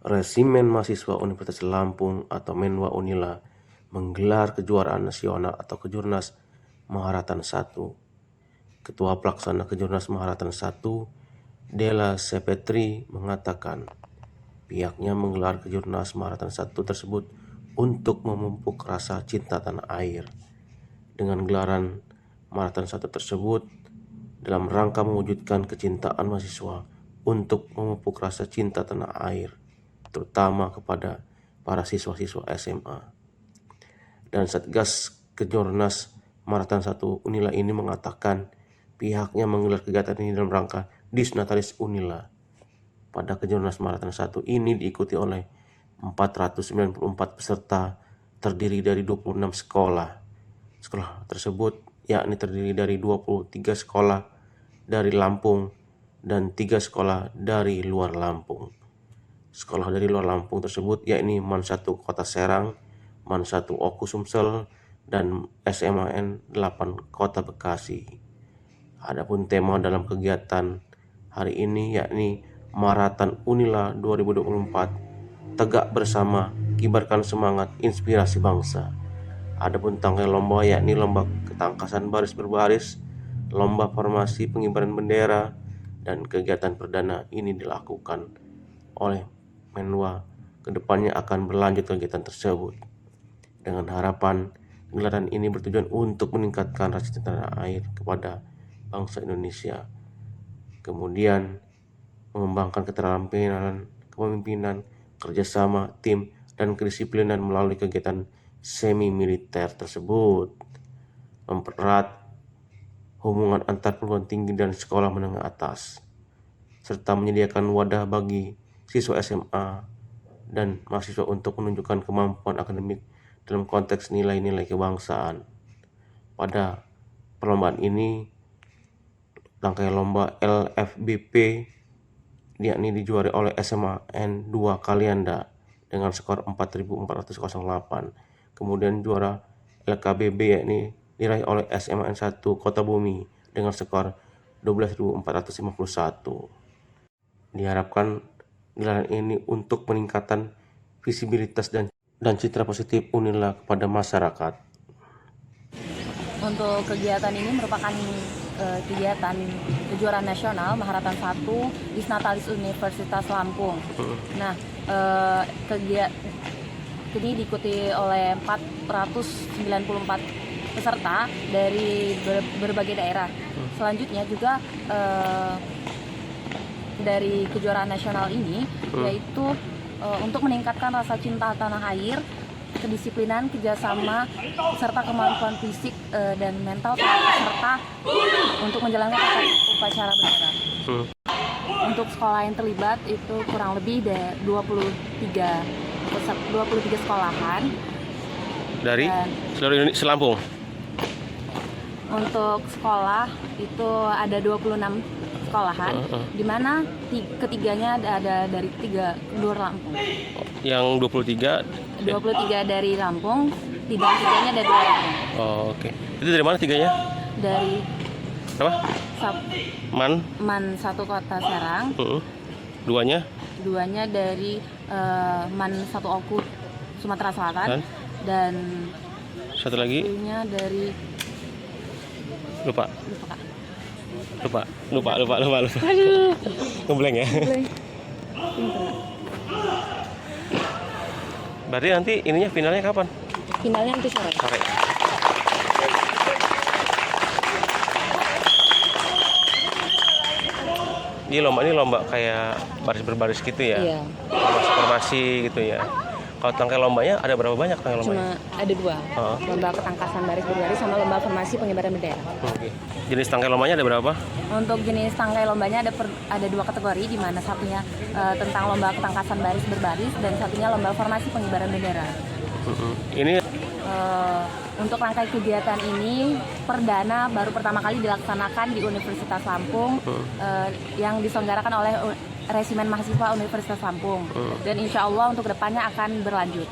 Resimen Mahasiswa Universitas Lampung atau Menwa Unila menggelar kejuaraan nasional atau Kejurnas Maharatan 1. Ketua Pelaksana Kejurnas Maharatan 1, Della Sepetri, mengatakan pihaknya menggelar Kejurnas Maharatan 1 tersebut untuk memupuk rasa cinta tanah air. Dengan gelaran Maharatan 1 tersebut dalam rangka mewujudkan kecintaan mahasiswa untuk memupuk rasa cinta tanah air, terutama kepada para siswa-siswa SMA. Dan Satgas Kejurnas Maharatan 1 Unila ini mengatakan pihaknya menggelar kegiatan ini dalam rangka Disnatalis Unila. Pada Kejurnas Maharatan 1 ini diikuti oleh 494 peserta terdiri dari 26 sekolah. Sekolah tersebut yakni terdiri dari 23 sekolah dari Lampung dan 3 sekolah dari luar Lampung. Sekolah dari luar Lampung tersebut yakni MAN 1 Kota Serang, MAN 1 Oku Sumsel, dan SMAN 8 Kota Bekasi. Adapun tema dalam kegiatan hari ini yakni Maharatan Unila 2024, tegak bersama, kibarkan semangat, inspirasi bangsa. Adapun tanggal lomba yakni lomba ketangkasan baris berbaris, lomba formasi pengibaran bendera, dan kegiatan perdana ini dilakukan oleh Menwa. Kedepannya akan berlanjut kegiatan tersebut dengan harapan gelaran ini bertujuan untuk meningkatkan rasa cinta tanah air kepada bangsa Indonesia, kemudian mengembangkan keterampilan kepemimpinan, kerjasama, tim, dan kedisiplinan melalui kegiatan semi militer tersebut, mempererat hubungan antar perguruan tinggi dan sekolah menengah atas, serta menyediakan wadah bagi siswa SMA dan mahasiswa untuk menunjukkan kemampuan akademik dalam konteks nilai-nilai kebangsaan. Pada perlombaan ini, rangkaian lomba LFBP yakni dijuari oleh SMAN 2 Kalianda dengan skor 4.408. Kemudian juara LKBB yakni diraih oleh SMAN 1 Kota Bumi dengan skor 12.451. Diharapkan gelaran ini untuk peningkatan visibilitas dan citra positif Unila kepada masyarakat. Untuk kegiatan ini merupakan kegiatan kejuaraan nasional Maharatan 1 Disnatalis Universitas Lampung. Nah, kegiatan ini diikuti oleh 494 peserta dari berbagai daerah. Selanjutnya juga dari kejuaraan nasional ini yaitu untuk meningkatkan rasa cinta tanah air, kedisiplinan, kerjasama, serta kemampuan fisik dan mental peserta untuk menjalankan upacara bendera. Untuk sekolah yang terlibat itu kurang lebih 23 sekolahan Dari seluruh Indonesia, Lampung. Untuk sekolah itu ada 26 sekolahan, di mana ketiganya ada dari luar Lampung. Yang 23 dari Lampung, tiganya dari luar Lampung. Oh, oke. Itu dari mana tiganya? Dari apa? MAN 1 Kota Serang. Duanya dari MAN 1 Oku Sumatera Selatan. Dan satu lagi dari lupa. Aduh, Ngeblank ya. Berarti nanti ininya finalnya kapan? Finalnya nanti sore. Jadi lomba ini lomba kayak baris berbaris gitu ya? Iya. Formasi gitu ya. Kalau tangkai lombanya ada berapa banyak tangkai lombanya? Cuma ada 2, lomba ketangkasan baris berbaris sama lomba formasi pengibaran bendera. Oke. Jenis tangkai lombanya ada berapa? Untuk jenis tangkai lombanya ada 2 kategori, di mana satunya tentang lomba ketangkasan baris berbaris dan satunya lomba formasi pengibaran bendera. Ini untuk rangkaian kegiatan ini perdana baru pertama kali dilaksanakan di Universitas Lampung, yang diselenggarakan oleh Resimen Mahasiswa Universitas Lampung, dan insya Allah untuk kedepannya akan berlanjut.